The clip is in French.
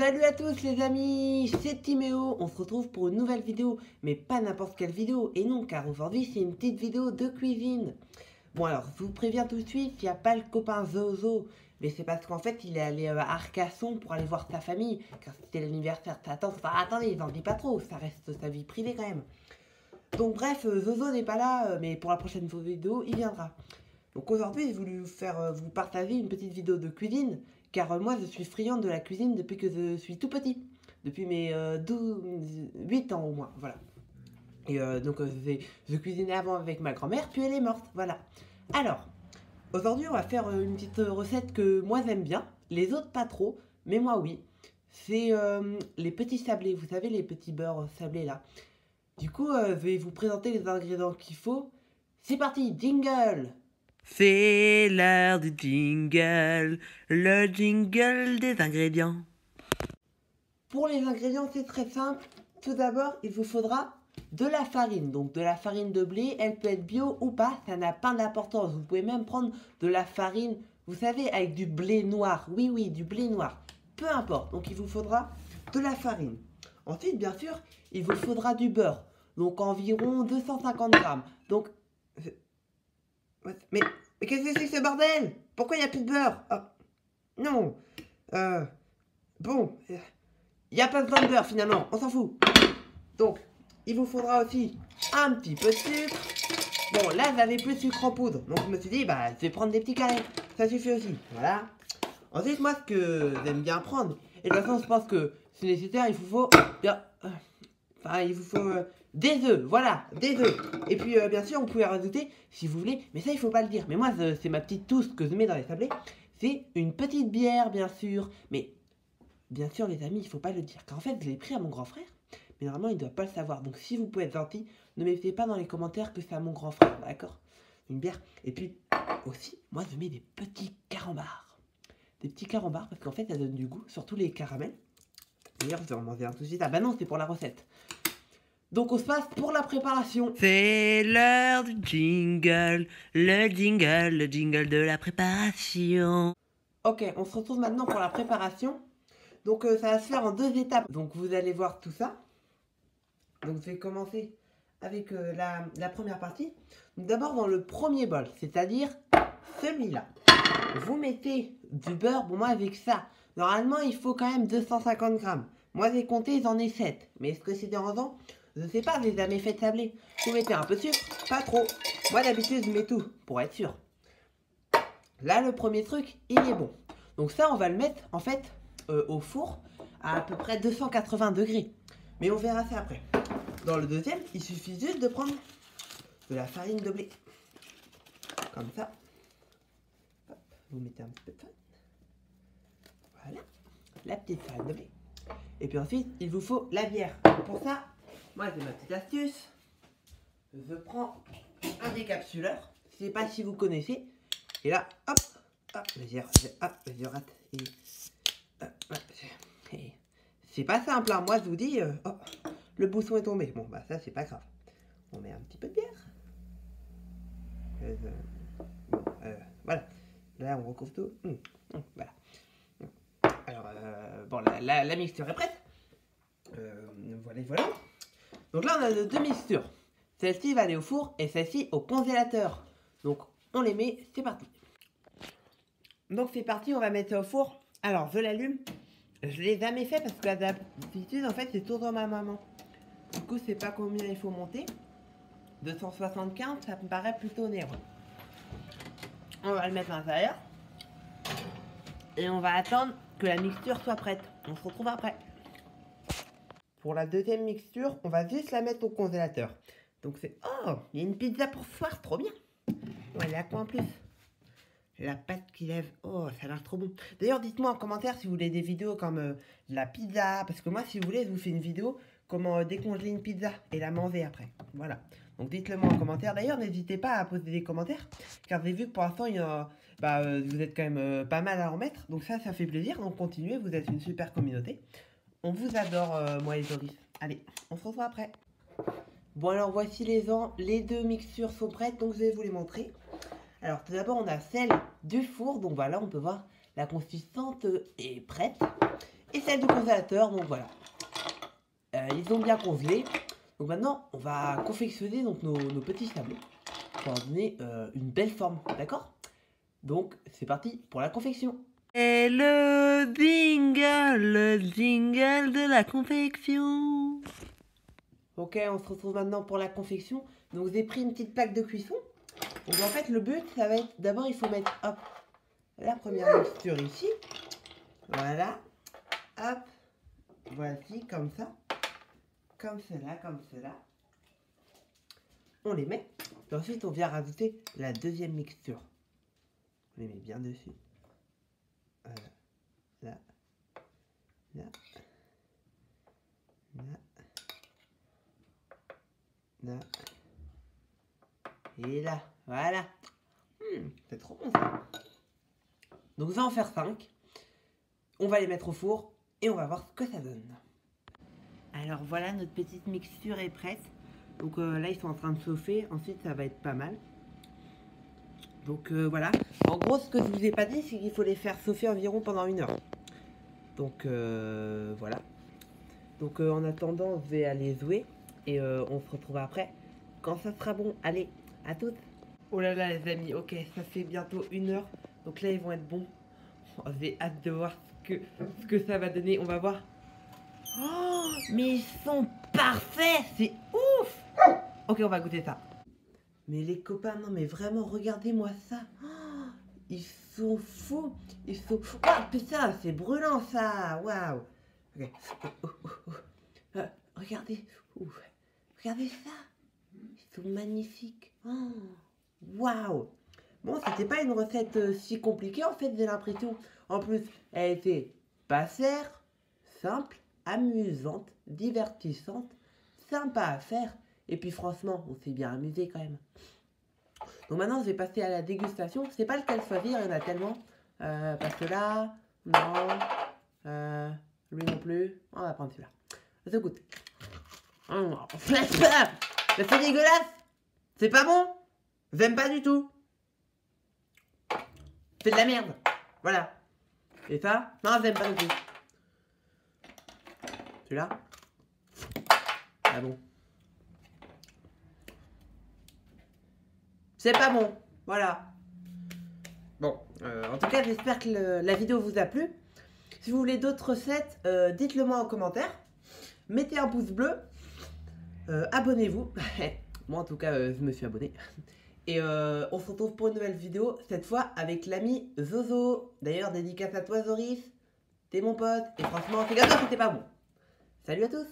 Salut à tous les amis, c'est Timéo, on se retrouve pour une nouvelle vidéo, mais pas n'importe quelle vidéo, et non, car aujourd'hui c'est une petite vidéo de cuisine. Bon alors, je vous préviens tout de suite, il n'y a pas le copain Zozo, mais c'est parce qu'en fait il est allé à Arcasson pour aller voir sa famille, car c'était l'anniversaire de sa tante. Enfin attendez, n'en dis pas trop, ça reste sa vie privée quand même. Donc bref, Zozo n'est pas là, mais pour la prochaine vidéo, il viendra. Donc aujourd'hui, j'ai voulu vous partager une petite vidéo de cuisine, car moi je suis friand de la cuisine depuis que je suis tout petit, depuis mes 8 ans au moins, voilà. Et donc je cuisinais avant avec ma grand-mère, puis elle est morte, voilà. Alors, aujourd'hui on va faire une petite recette que moi j'aime bien, les autres pas trop, mais moi oui. C'est les petits sablés, vous savez les petits beurres sablés là. Du coup, je vais vous présenter les ingrédients qu'il faut. C'est parti, jingle! C'est l'heure du jingle, le jingle des ingrédients. Pour les ingrédients, c'est très simple. Tout d'abord, il vous faudra de la farine. Donc de la farine de blé, elle peut être bio ou pas, ça n'a pas d'importance. Vous pouvez même prendre de la farine, vous savez, avec du blé noir. Oui, oui, du blé noir. Peu importe. Donc il vous faudra de la farine. Ensuite, bien sûr, il vous faudra du beurre. Donc environ 250 grammes. Donc... Mais qu'est-ce que c'est que ce bordel? Pourquoi il n'y a plus de beurre? Oh, non. Bon, il n'y a pas besoin de beurre finalement, on s'en fout. Donc, il vous faudra aussi un petit peu de sucre. Bon, là, j'avais plus de sucre en poudre. Donc, je me suis dit, bah, je vais prendre des petits carrés. Ça suffit aussi, voilà. Ensuite, moi, ce que j'aime bien prendre, et de toute façon, je pense que c'est nécessaire, il vous faut... il vous faut des œufs, voilà, des œufs. Et puis, bien sûr, vous pouvez rajouter, si vous voulez, mais ça, il faut pas le dire. Mais moi, c'est ma petite touche que je mets dans les sablés. C'est une petite bière, bien sûr. Mais, bien sûr, les amis, il faut pas le dire. Car en fait, je l'ai pris à mon grand frère. Mais normalement, il ne doit pas le savoir. Donc, si vous pouvez être gentil, ne mettez pas dans les commentaires que c'est à mon grand frère, d'accord? Une bière. Et puis, aussi, moi, je mets des petits carambars. Des petits carambars, parce qu'en fait, ça donne du goût, surtout les caramels. D'ailleurs, je vais en manger un tout de suite. Ah bah non, c'est pour la recette. Donc on se passe pour la préparation. C'est l'heure du jingle, le jingle de la préparation. Ok, on se retrouve maintenant pour la préparation. Donc ça va se faire en 2 étapes. Donc vous allez voir tout ça. Donc je vais commencer avec la première partie. Donc d'abord dans le premier bol, c'est-à-dire celui-là. Vous mettez du beurre, bon moi avec ça. Normalement il faut quand même 250 grammes. Moi j'ai compté, j'en ai 7. Mais est-ce que c'est dérangeant? Je sais pas, je les ai jamais fait sabler. Vous mettez un peu de sucre, pas trop. Moi d'habitude je mets tout, pour être sûr. Là le premier truc, il est bon. Donc ça on va le mettre en fait au four à peu près 280 degrés. Mais on verra ça après. Dans le deuxième, il suffit juste de prendre de la farine de blé. Comme ça. Hop, vous mettez un petit peu de farine. Voilà. La petite farine de blé. Et puis ensuite, il vous faut la bière. Pour ça, moi j'ai ma petite astuce. Je prends un décapsuleur. Je sais pas si vous connaissez. Et là, hop, hop, je rate. Et c'est pas simple, hein. Moi je vous dis, oh, le bouchon est tombé. Bon, bah ça c'est pas grave. On met un petit peu de bière. Bon, voilà. Là on recouvre tout. Voilà. Alors, bon, la mixture est prête. Voilà. Donc là, on a 2 mixtures. Celle-ci va aller au four et celle-ci au congélateur. Donc, on les met, c'est parti. Donc, c'est parti, on va mettre ça au four. Alors, je l'allume. Je l'ai jamais fait parce que d'habitude, en fait, c'est toujours ma maman. Du coup, c'est pas combien il faut monter. 275, ça me paraît plutôt onéreux. On va le mettre à l'intérieur. Et on va attendre que la mixture soit prête. On se retrouve après. Pour la deuxième mixture, on va juste la mettre au congélateur. Donc c'est... Oh, il y a une pizza pour ce soir, trop bien. Ouais, elle est à quoi en plus? La pâte qui lève. Oh, ça a l'air trop bon. D'ailleurs, dites-moi en commentaire si vous voulez des vidéos comme la pizza. Parce que moi, si vous voulez, je vous fais une vidéo comment décongeler une pizza et la manger après. Voilà. Donc dites-le moi en commentaire. D'ailleurs, n'hésitez pas à poser des commentaires. Car j'ai vu que pour l'instant, il y a... vous êtes quand même pas mal à en mettre. Donc ça fait plaisir. Donc continuez, vous êtes une super communauté. On vous adore, moi et Joris. Allez, on se retrouve après. Bon alors voici les 2 mixtures sont prêtes, donc je vais vous les montrer. Alors tout d'abord on a celle du four, donc voilà on peut voir la consistance est prête. et celle du congélateur. Donc voilà. Ils ont bien congelé. Donc maintenant, on va confectionner donc, nos petits sablés pour leur donner une belle forme. D'accord? Donc c'est parti pour la confection. Et le jingle de la confection. Ok, on se retrouve maintenant pour la confection. Donc j'ai pris une petite plaque de cuisson. Donc en fait le but ça va être, d'abord il faut mettre hop, la première mixture ici. Voilà. Hop. Voici comme ça. Comme cela, comme cela. On les met. Et ensuite on vient rajouter la deuxième mixture. On les met bien dessus. Voilà. Là. Là. Là. Là. Et là. Voilà. C'est trop bon ça. Donc on va en faire 5. On va les mettre au four et on va voir ce que ça donne. Alors voilà, notre petite mixture est prête. Donc là ils sont en train de chauffer. Ensuite ça va être pas mal. Donc voilà. En gros ce que je vous ai pas dit c'est qu'il faut les faire chauffer environ pendant 1 heure. Donc voilà. Donc en attendant je vais aller jouer. Et on se retrouve après quand ça sera bon. Allez, à toutes. Oh là là les amis, ok, ça fait bientôt 1 heure. Donc là ils vont être bons. Oh, j'ai hâte de voir ce que ça va donner. On va voir. Oh, mais ils sont parfaits. C'est ouf. Ok, on va goûter ça. Mais les copains, non mais vraiment, regardez-moi ça. Oh, ils sont fous. Ils sont... Oh putain, c'est brûlant ça. Waouh. Ok. Regardez. Regardez ça. Ils sont magnifiques. Oh, waouh. Bon, c'était pas une recette si compliquée en fait, j'ai l'impression. En plus, elle était pas chère, simple, amusante, divertissante, sympa à faire. Et puis franchement, on s'est bien amusé quand même. Donc maintenant, je vais passer à la dégustation. Je sais pas lequel choisir, il y en a tellement. Parce que là, non. Lui non plus. On va prendre celui-là. Ça goûte. C'est dégueulasse. C'est pas bon. J'aime pas du tout. C'est de la merde. Voilà. Et ça, non, j'aime pas non plus. Celui-là. Ah bon. C'est pas bon. Voilà. Bon, en tout cas, j'espère que la vidéo vous a plu. Si vous voulez d'autres recettes, dites-le moi en commentaire. Mettez un pouce bleu. Abonnez-vous. Moi, en tout cas, je me suis abonné. Et on se retrouve pour une nouvelle vidéo, cette fois avec l'ami Zozo. D'ailleurs, dédicace à toi, Zoris. T'es mon pote. Et franchement, fais gaffe, c'était pas bon. Salut à tous.